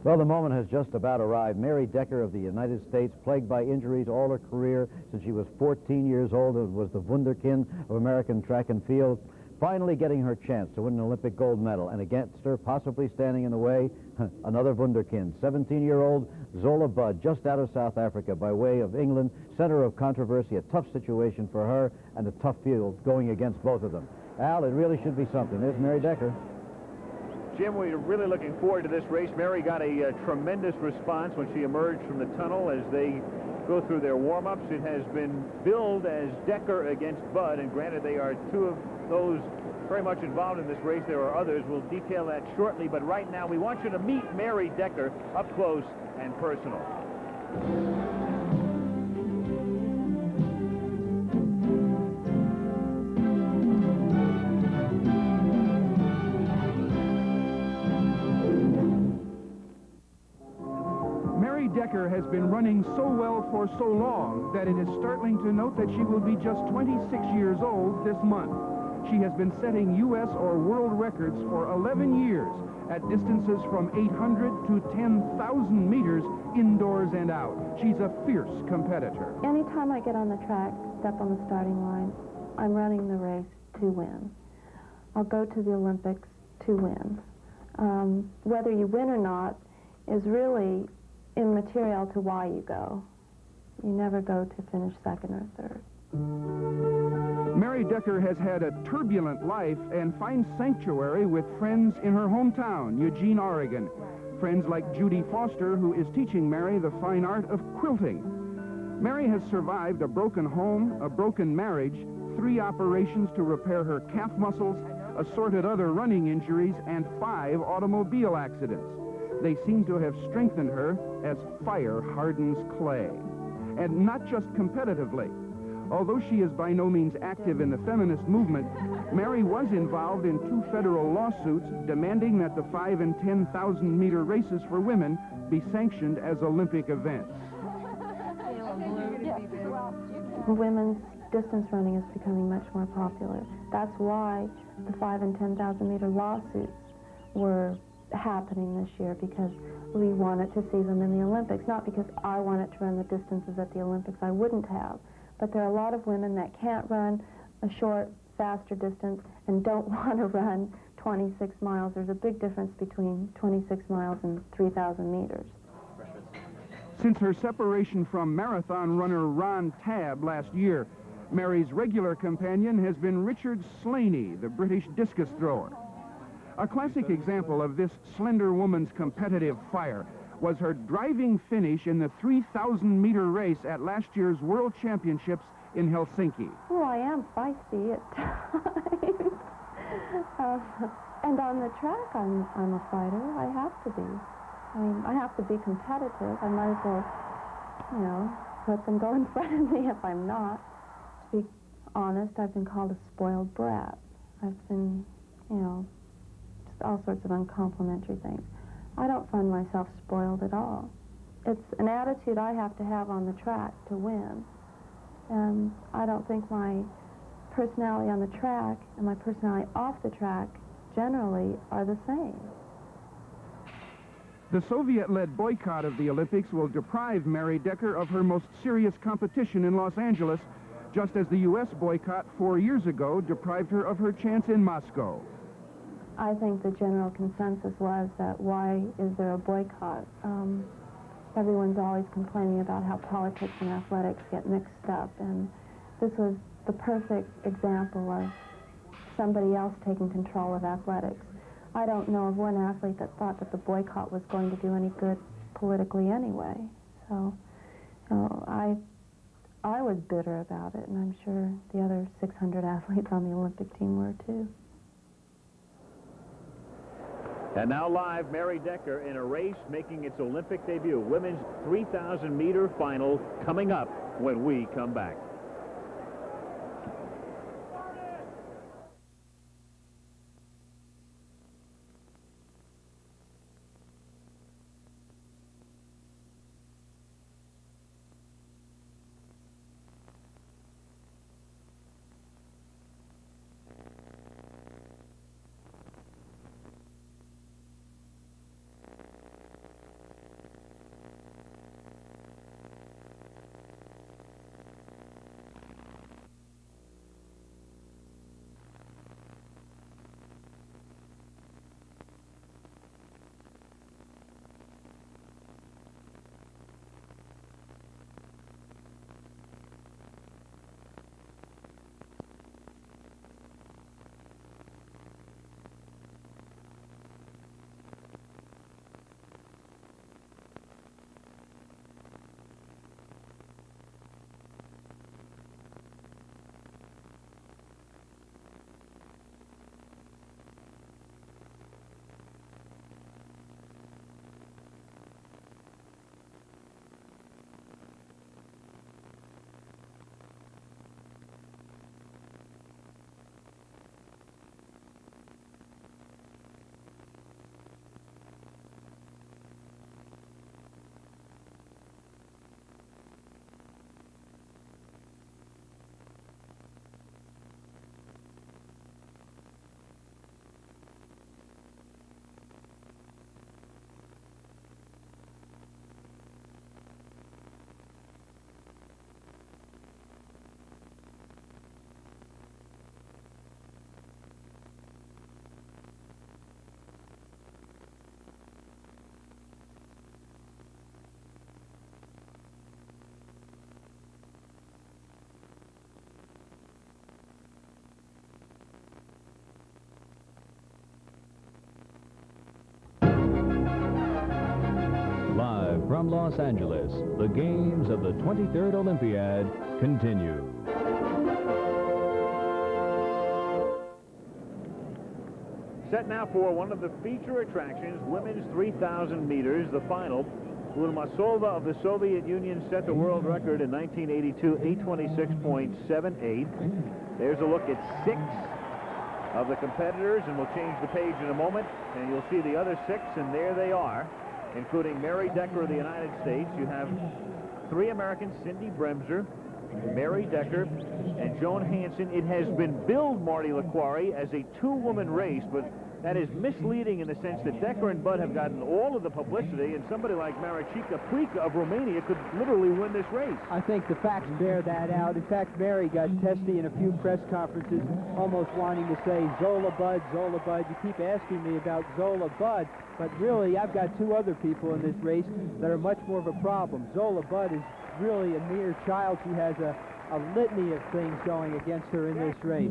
Well, the moment has just about arrived. Mary Decker of the United States, plagued by injuries all her career since she was 14 years old and was the wunderkind of American track and field, finally getting her chance to win an Olympic gold medal. And against her, possibly standing in the way, another wunderkind, 17-year-old Zola Budd, just out of South Africa by way of England, center of controversy, a tough situation for her and a tough field going against both of them. Al, it really should be something. There's Mary Decker. Jim, we're really looking forward to this race. Mary got a tremendous response when she emerged from the tunnel as they go through their warm-ups. It has been billed as Decker against Budd, and granted they are two of those very much involved in this race. There are others. We'll detail that shortly, but right now we want you to meet Mary Decker up close and personal. Decker has been running so well for so long that it is startling to note that she will be just 26 years old this month. She has been setting U.S. or world records for 11 years at distances from 800 to 10,000 meters indoors and out. She's a fierce competitor. Anytime I get on the track, step on the starting line, I'm running the race to win. I'll go to the Olympics to win. Whether you win or not is really immaterial to why you go. You never go to finish second or third. Mary Decker has had a turbulent life and finds sanctuary with friends in her hometown, Eugene, Oregon. Friends like Judy Foster, who is teaching Mary the fine art of quilting. Mary has survived a broken home, a broken marriage, 3 operations to repair her calf muscles, assorted other running injuries, and 5 automobile accidents. They seem to have strengthened her as fire hardens clay. And not just competitively. Although she is by no means active in the feminist movement, Mary was involved in 2 federal lawsuits demanding that the 5 and 10,000 meter races for women be sanctioned as Olympic events. Women's distance running is becoming much more popular. That's why the 5 and 10,000 meter lawsuits were happening this year, because we wanted to see them in the Olympics, not because I wanted to run the distances at the Olympics. I wouldn't have, but there are a lot of women that can't run a short, faster distance and don't want to run 26 miles. There's a big difference between 26 miles and 3,000 meters. Since her separation from marathon runner Ron Tabb last year, Mary's regular companion has been Richard Slaney, the British discus thrower. A classic example of this slender woman's competitive fire was her driving finish in the 3,000-meter race at last year's World Championships in Helsinki. Well, I am feisty at times. And on the track, I'm a fighter. I have to be. I mean, I have to be competitive. I might as well, you know, let them go in front of me if I'm not. To be honest, I've been called a spoiled brat. I've been, you know, all sorts of uncomplimentary things. I don't find myself spoiled at all. It's an attitude I have to have on the track to win. And I don't think my personality on the track and my personality off the track generally are the same. The Soviet-led boycott of the Olympics will deprive Mary Decker of her most serious competition in Los Angeles, just as the U.S. boycott 4 years ago deprived her of her chance in Moscow. I think the general consensus was that why is there a boycott? Everyone's always complaining about how politics and athletics get mixed up, and this was the perfect example of somebody else taking control of athletics. I don't know of one athlete that thought that the boycott was going to do any good politically anyway. So, you know, I was bitter about it, and I'm sure the other 600 athletes on the Olympic team were too. And now live, Mary Decker in a race making its Olympic debut. Women's 3,000-meter final coming up when we come back. From Los Angeles, the games of the 23rd Olympiad continue. Set now for one of the feature attractions, women's 3,000 meters, the final. Ulmasova of the Soviet Union set the world record in 1982, 826.78. There's a look at 6 of the competitors, and we'll change the page in a moment, and you'll see the other 6, and there they are, including Mary Decker of the United States. You have 3 Americans, Cindy Bremser, Mary Decker, and Joan Hansen. It has been billed, Marty LaQuarrie, as a 2-woman race, but that is misleading in the sense that Decker and Budd have gotten all of the publicity, and somebody like Maricica Puica of Romania could literally win this race. I think the facts bear that out. In fact, Mary got testy in a few press conferences, almost wanting to say, Zola Budd, Zola Budd. You keep asking me about Zola Budd, but really, I've got 2 other people in this race that are much more of a problem. Zola Budd is really a mere child. She has a litany of things going against her in this race.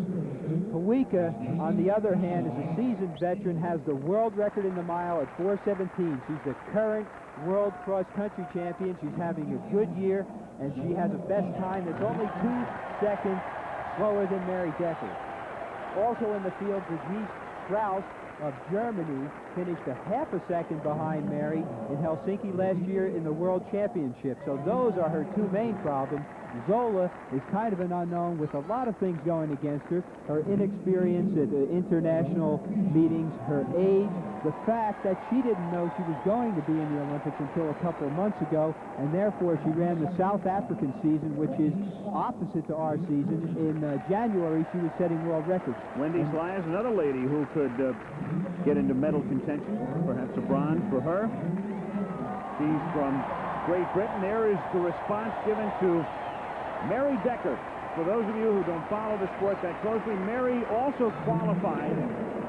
Puica, on the other hand, is a seasoned veteran, has the world record in the mile at 4:17. She's the current world cross-country champion. She's having a good year, and she has a best time that's only 2 seconds slower than Mary Decker. Also in the field, Brigitte Strauss of Germany finished a half a second behind Mary in Helsinki last year in the World Championship. So those are her 2 main problems. Zola is kind of an unknown with a lot of things going against her. Her inexperience at international meetings, her age, the fact that she didn't know she was going to be in the Olympics until a couple of months ago, and therefore she ran the South African season, which is opposite to our season. In January, she was setting world records. Wendy Slyers, another lady who could get into medal contention, perhaps a bronze for her. She's from Great Britain. There is the response given to Mary Decker. For those of you who don't follow the sport that closely, Mary also qualified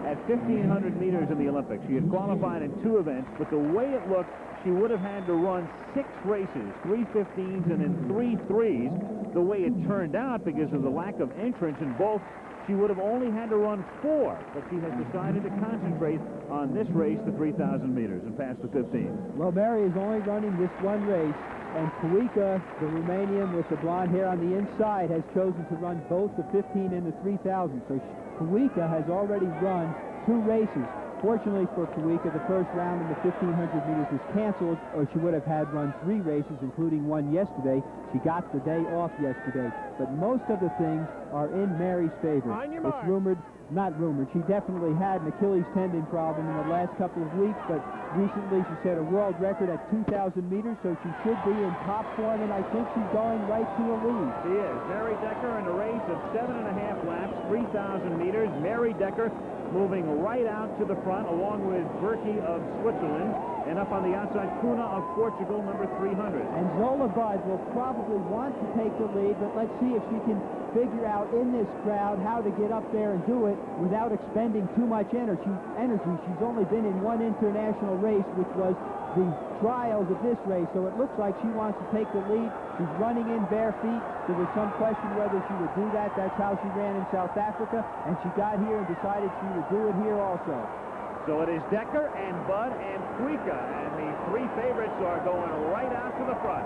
at 1,500 meters in the Olympics. She had qualified in 2 events, but the way it looked, she would have had to run 6 races, 3 15s and then 3 3s. The way it turned out, because of the lack of entrance in both, she would have only had to run 4, but she has decided to concentrate on this race, the 3,000 meters, and pass the 15. Well, Mary is only running this 1 race, and Puica, the Romanian with the blonde hair on the inside, has chosen to run both the 15 and the 3,000. So Puica has already run 2 races. Fortunately for Puica, the first round in the 1,500 meters was canceled, or she would have had run 3 races, including 1 yesterday. She got the day off yesterday. But most of the things are in Mary's favor. It's rumored, not rumored, she definitely had an Achilles tendon problem in the last couple of weeks, but recently she set a world record at 2,000 meters, so she should be in top form, and I think she's going right to a lead. She is. Mary Decker in a race of 7.5 laps, 3,000 meters. Mary Decker moving right out to the front, along with Berkey of Switzerland, and up on the outside, Kuna of Portugal, number 300. And Zola Budd will probably want to take the lead, but let's see if she can figure out in this crowd how to get up there and do it without expending too much energy. She's only been in 1 international race, which was the trials of this race, so it looks like she wants to take the lead. She's running in bare feet. There was some question whether she would do that. That's how she ran in South Africa, and she got here and decided she would do it here also. So it is Decker and Budd and Puica, and the 3 favorites are going right out to the front.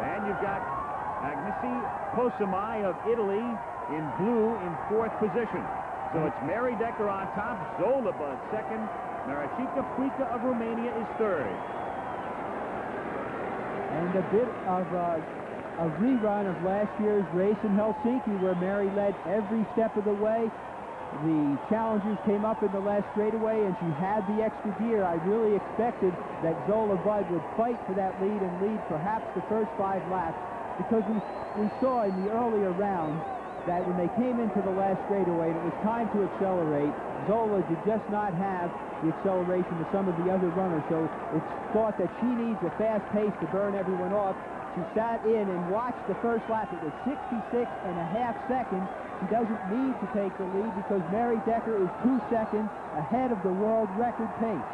And you've got Agnesi Posamai of Italy in blue in 4th position. So it's Mary Decker on top, Zola Budd second, Maricica Puica of Romania is 3rd. And a bit of a rerun of last year's race in Helsinki, where Mary led every step of the way. The challengers came up in the last straightaway, and she had the extra gear. I really expected that Zola Budd would fight for that lead and lead perhaps the first 5 laps, because we saw in the earlier round that when they came into the last straightaway and it was time to accelerate, Zola did just not have the acceleration of some of the other runners, so it's thought that she needs a fast pace to burn everyone off. She sat in and watched the first lap. It was 66.5 seconds. She doesn't need to take the lead because Mary Decker is 2 seconds ahead of the world record pace.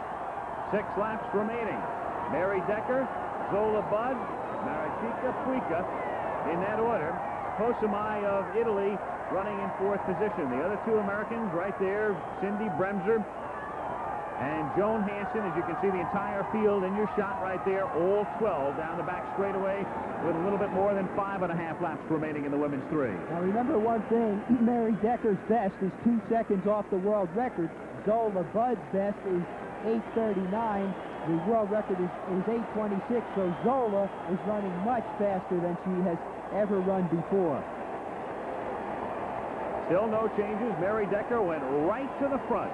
6 laps remaining. Mary Decker, Zola Budd, Maricica Puica in that order. Posamai of Italy running in 4th position. The other 2 Americans right there, Cindy Bremser And Joan Hansen, as you can see the entire field in your shot right there, all 12 down the back straightaway with a little bit more than 5.5 laps remaining in the women's 3. Now remember one thing, Mary Decker's best is 2 seconds off the world record. Zola Budd's best is 8:39. The world record is 8:26, so Zola is running much faster than she has ever run before. Still no changes. Mary Decker went right to the front.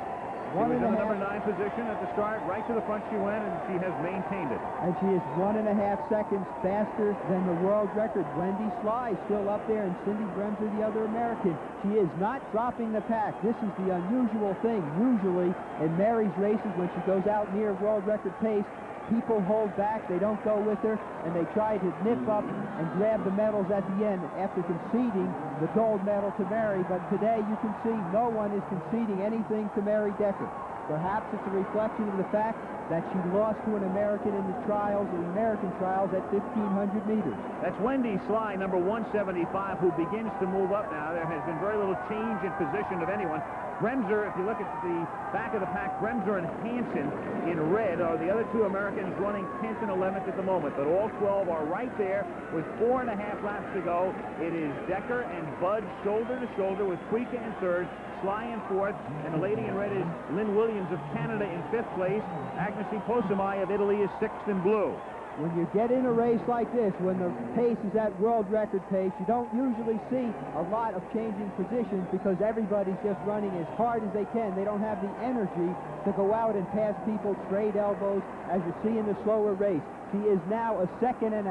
She was in the number 9 position at the start. Right to the front she went, and she has maintained it. And she is 1.5 seconds faster than the world record. Wendy Sly still up there, and Cindy Bremser, the other American. She is not dropping the pack. This is the unusual thing. Usually, in Mary's races, when she goes out near world record pace, people hold back, they don't go with her, and they try to nip up and grab the medals at the end after conceding the gold medal to Mary. But today you can see no one is conceding anything to Mary Decker. Perhaps it's a reflection of the fact that she lost to an American in the trials, the American trials at 1,500 meters. That's Wendy Sly, number 175, who begins to move up now. There has been very little change in position of anyone. Bremser, if you look at the back of the pack, Bremser and Hansen in red are the other 2 Americans running 10th and 11th at the moment, but all 12 are right there with 4.5 laps to go. It is Decker and Budd shoulder to shoulder with Puica in 3rd, Sly in 4th, and the lady in red is Lynn Williams of Canada in 5th place. Agnes Posamai of Italy is 6th in blue. When you get in a race like this, when the pace is at world record pace, you don't usually see a lot of changing positions because everybody's just running as hard as they can. They don't have the energy to go out and pass people straight elbows as you see in the slower race. She is now 1.5 seconds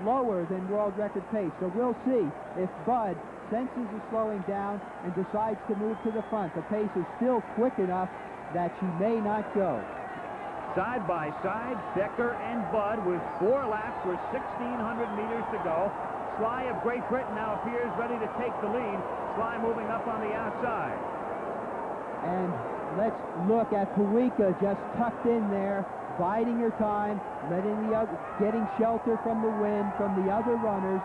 slower than world record pace. So we'll see if Budd senses the slowing down and decides to move to the front. The pace is still quick enough that she may not go. Side by side, Decker and Budd with 4 laps with 1,600 meters to go. Sly of Great Britain now appears ready to take the lead. Sly moving up on the outside. And let's look at Puica just tucked in there, biding her time, getting shelter from the wind from the other runners.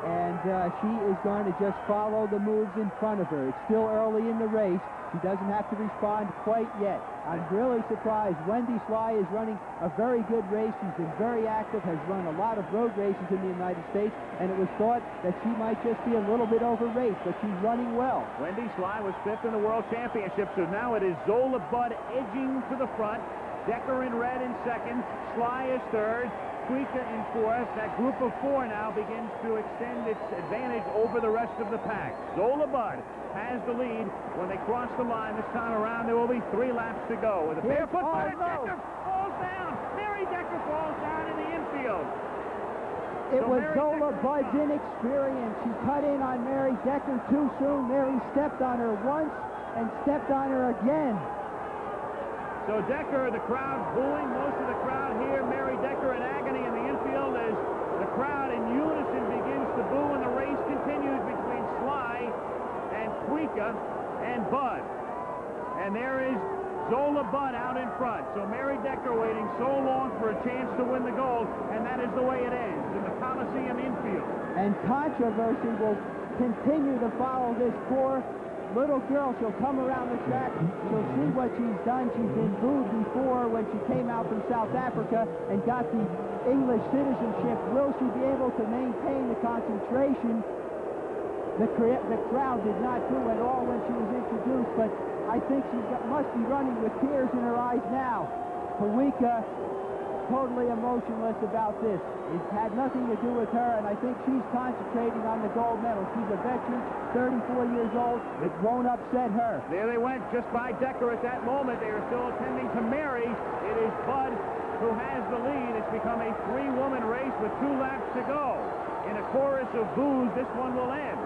And she is going to just follow the moves in front of her. It's still early in the race. She doesn't have to respond quite yet. I'm really surprised. Wendy Sly is running a very good race. She's been very active, has run a lot of road races in the United States, and it was thought that she might just be a little bit overraced, but she's running well. Wendy Sly was 5th in the World Championship, so now it is Zola Budd edging to the front. Decker in red in 2nd. Sly is 3rd. Puica in 4th. That group of 4 now begins to extend its advantage over the rest of the pack. Zola Budd has the lead. When they cross the line this time around, there will be 3 laps to go. With a barefoot Budd, Decker falls down. Mary Decker falls down in the infield. It was Zola Budd's inexperience. She cut in on Mary Decker too soon. Mary stepped on her once and stepped on her again. So Decker, the crowd booing, most of the crowd here. Mary Decker in agony in the infield as the crowd in unison begins to boo, and the race continues between Sly and Puica and Budd. And there is Zola Budd out in front. So Mary Decker waiting so long for a chance to win the gold, and that is the way it ends in the Coliseum infield. And controversy will continue to follow this poor little girl. She'll come around the track. She'll see what she's done. She's been booed before when she came out from South Africa and got the English citizenship. Will she be able to maintain the concentration? The crowd did not boo at all when she was introduced, but I think she must be running with tears in her eyes now. Puica, totally emotionless about this. It had nothing to do with her, and I think she's concentrating on the gold medal. She's a veteran, 34 years old. It won't upset her. There they went just by Decker at that moment. They are still attending to Mary. It is Budd who has the lead. It's become a 3-woman race with 2 laps to go. In a chorus of boos, this one will end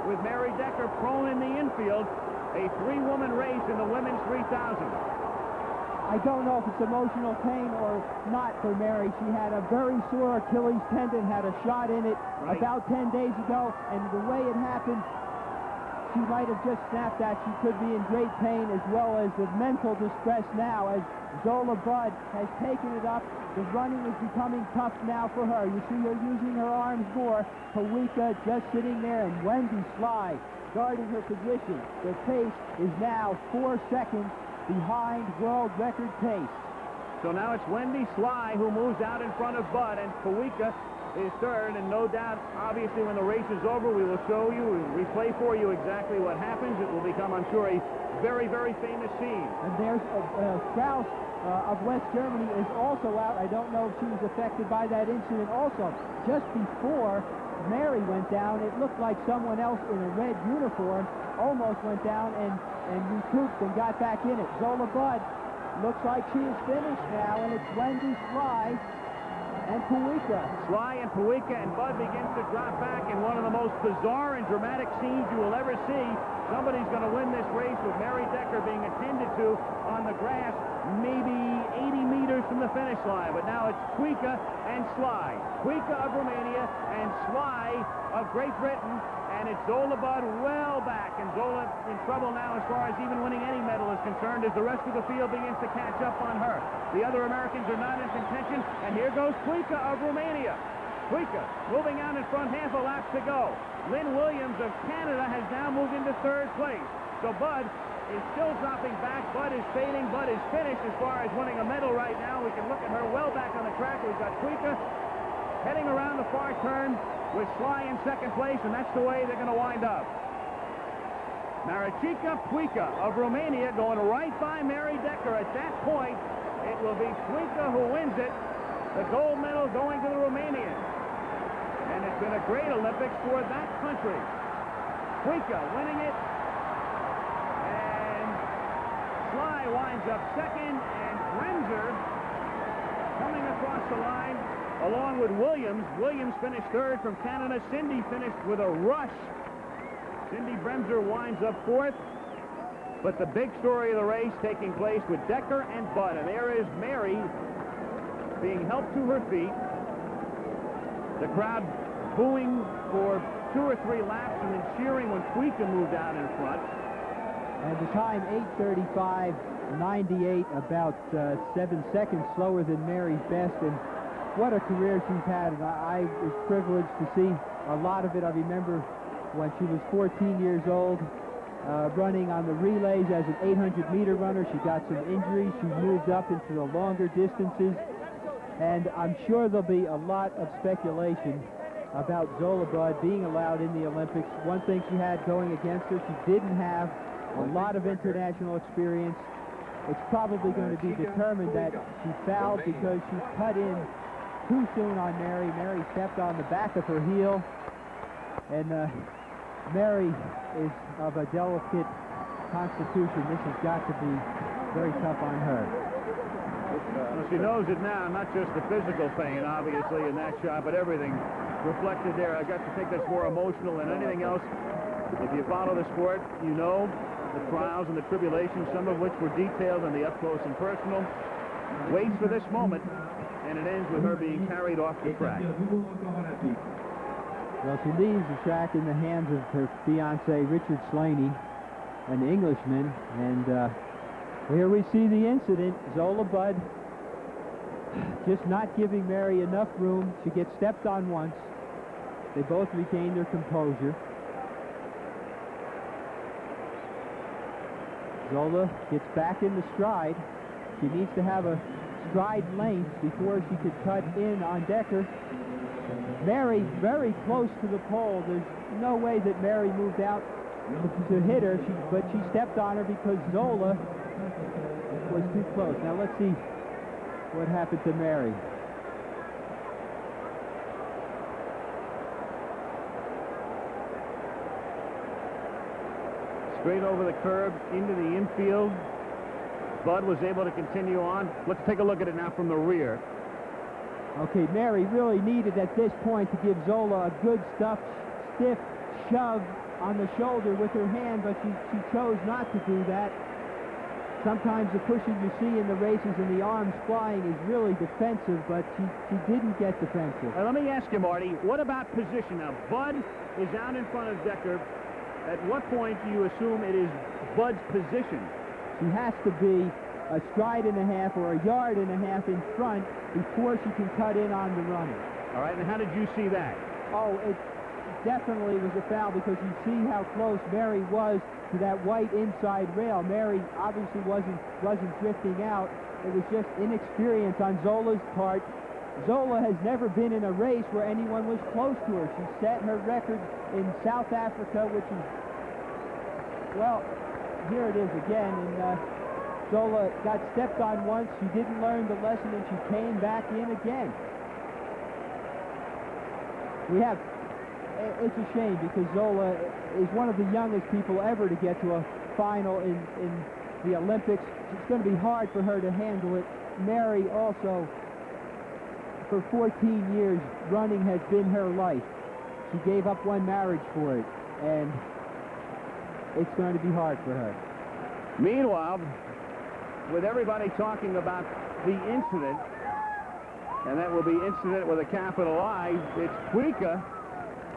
with Mary Decker prone in the infield. A 3-woman race in the women's 3,000. I don't know if it's emotional pain or not for Mary. She had a very sore Achilles tendon, had a shot in it about 10 days ago, and the way it happened, she might have just snapped that. She could be in great pain, as well as the mental distress now as Zola Budd has taken it up. The running is becoming tough now for her. You see her using her arms more. Puica just sitting there, and Wendy Sly guarding her position. The pace is now 4 seconds behind world record pace. So now it's Wendy Sly who moves out in front of Bud, and Puica is third, and no doubt, obviously, when the race is over, we will show you, we'll replay for you exactly what happens. It will become, I'm sure, a very, very famous scene. And there's Strauss of West Germany is also out. I don't know if she was affected by that incident also. Just before Mary went down, it looked like someone else in a red uniform almost went down and recouped and got back in it. Zola Budd looks like she is finished now, and it's Wendy Sly and Puica. Sly and Puica, and Bud begins to drop back in one of the most bizarre and dramatic scenes you will ever see. Somebody's going to win this race with Mary Decker being attended to on the grass, maybe 80 meters from the finish line. But now it's Puica and Sly. Puica of Romania and Sly of Great Britain. And it's Zola Budd well back, and Zola in trouble now as far as even winning any medal is concerned as the rest of the field begins to catch up on her. The other Americans are not in contention, and here goes Puica of Romania. Puica moving out in front, half a lap to go. Lynn Williams of Canada has now moved into third place. So Bud is still dropping back. Bud is fading. Bud is finished as far as winning a medal right now. We can look at her well back on the track. We've got Puica heading around the far turn with Sly in second place, and that's the way they're going to wind up. Maricica Puica of Romania going right by Mary Decker. At that point, it will be Puica who wins it. The gold medal going to the Romanians. And it's been a great Olympics for that country. Puica winning it. And Sly winds up second, and Bremser coming across the line along with Williams. Williams finished third from Canada. Cindy finished with a rush. Cindy Bremser winds up fourth. But the big story of the race taking place with Decker and Bud. And there is Mary being helped to her feet. The crowd booing for 2 or 3 laps and then cheering when Puica moved out in front. And the time, 8:35.98, about 7 seconds slower than Mary's best. And what a career she's had, and I was privileged to see a lot of it. I remember when she was 14 years old, running on the relays as an 800-meter runner. She got some injuries. She moved up into the longer distances, and I'm sure there'll be a lot of speculation about Zola Budd being allowed in the Olympics. One thing she had going against her, she didn't have a lot of international experience. It's probably going to be determined that she fouled because she cut in too soon on Mary. Mary stepped on the back of her heel, and Mary is of a delicate constitution. This has got to be very tough on her. Well, she knows it now, not just the physical pain, obviously, in that shot, but everything reflected there. I got to think that's more emotional than anything else. If you follow the sport, you know the trials and the tribulations, some of which were detailed in the up-close and personal. Waits for this moment, and it ends with her being carried off the track. Well, she leaves the track in the hands of her fiancé, Richard Slaney, an Englishman, and here we see the incident. Zola Budd just not giving Mary enough room. She gets stepped on once. They both retain their composure. Zola gets back in the stride. She needs to have a stride length before she could cut in on Decker. Mary very close to the pole. There's no way that Mary moved out to hit her, but she stepped on her because Zola was too close. Now let's see what happened to Mary. Straight over the curb into the infield. Bud was able to continue on. Let's take a look at it now from the rear. Okay, Mary really needed at this point to give Zola a good stiff shove on the shoulder with her hand, but she chose not to do that. Sometimes the pushing you see in the races and the arms flying is really defensive, but she didn't get defensive. Let me ask you, Marty, what about position? Now, Bud is out in front of Decker. At what point do you assume it is Bud's position? She has to be a stride and a half or a yard and a half in front before she can cut in on the runner. All right, and how did you see that? Oh, definitely was a foul because you see how close Mary was to that white inside rail. Mary obviously wasn't drifting out. It was just inexperience on Zola's part. Zola has never been in a race where anyone was close to her. She set her record in South Africa, which is, well, here it is again. And Zola got stepped on once. She didn't learn the lesson, and she came back in again. It's a shame because Zola is one of the youngest people ever to get to a final in the Olympics. It's going to be hard for her to handle it. Mary also, for 14 years, running has been her life. She gave up one marriage for it, and it's going to be hard for her. Meanwhile, with everybody talking about the incident, and that will be incident with a capital I, it's Puica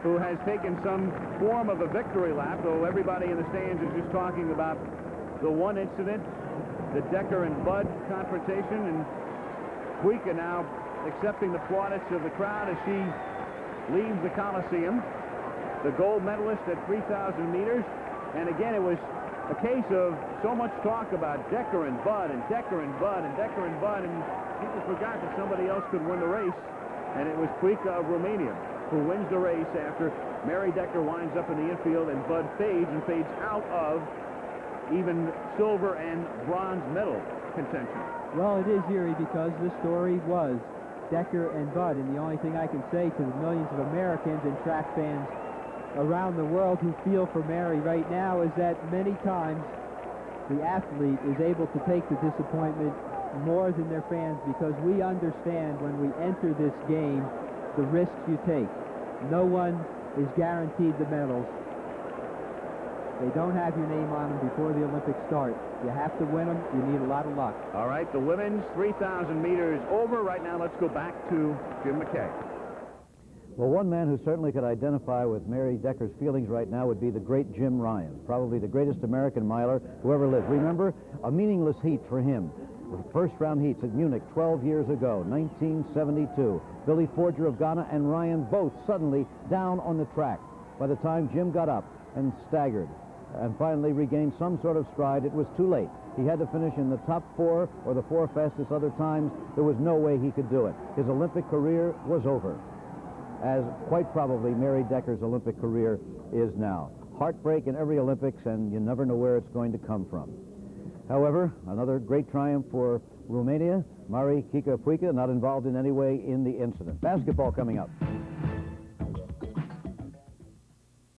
who has taken some form of a victory lap, though everybody in the stands is just talking about the one incident, the Decker and Bud confrontation, and Puica now accepting the plaudits of the crowd as she leaves the Coliseum, the gold medalist at 3,000 meters. And again, it was a case of so much talk about Decker and Bud and Decker and Bud and Decker and Bud, and people forgot that somebody else could win the race, and it was Puica of Romania who wins the race after Mary Decker winds up in the infield and Bud fades out of even silver and bronze medal contention. Well, it is eerie because this story was Decker and Bud, and the only thing I can say to the millions of Americans and track fans around the world who feel for Mary right now is that many times the athlete is able to take the disappointment more than their fans, because we understand when we enter this game the risks you take. No one is guaranteed the medals. They don't have your name on them before the Olympics start. You have to win them. You need a lot of luck. All right, the women's 3,000 meters over. Right now, let's go back to Jim McKay. Well, one man who certainly could identify with Mary Decker's feelings right now would be the great Jim Ryan, probably the greatest American miler who ever lived. Remember, a meaningless heat for him. The first-round heats at Munich 12 years ago, 1972. Billy Forger of Ghana and Ryan both suddenly down on the track. By the time Jim got up and staggered and finally regained some sort of stride, it was too late. He had to finish in the top 4 or the 4 fastest other times. There was no way he could do it. His Olympic career was over, as quite probably Mary Decker's Olympic career is now. Heartbreak in every Olympics, and you never know where it's going to come from. However, another great triumph for Romania. Maricica Puica not involved in any way in the incident. Basketball coming up.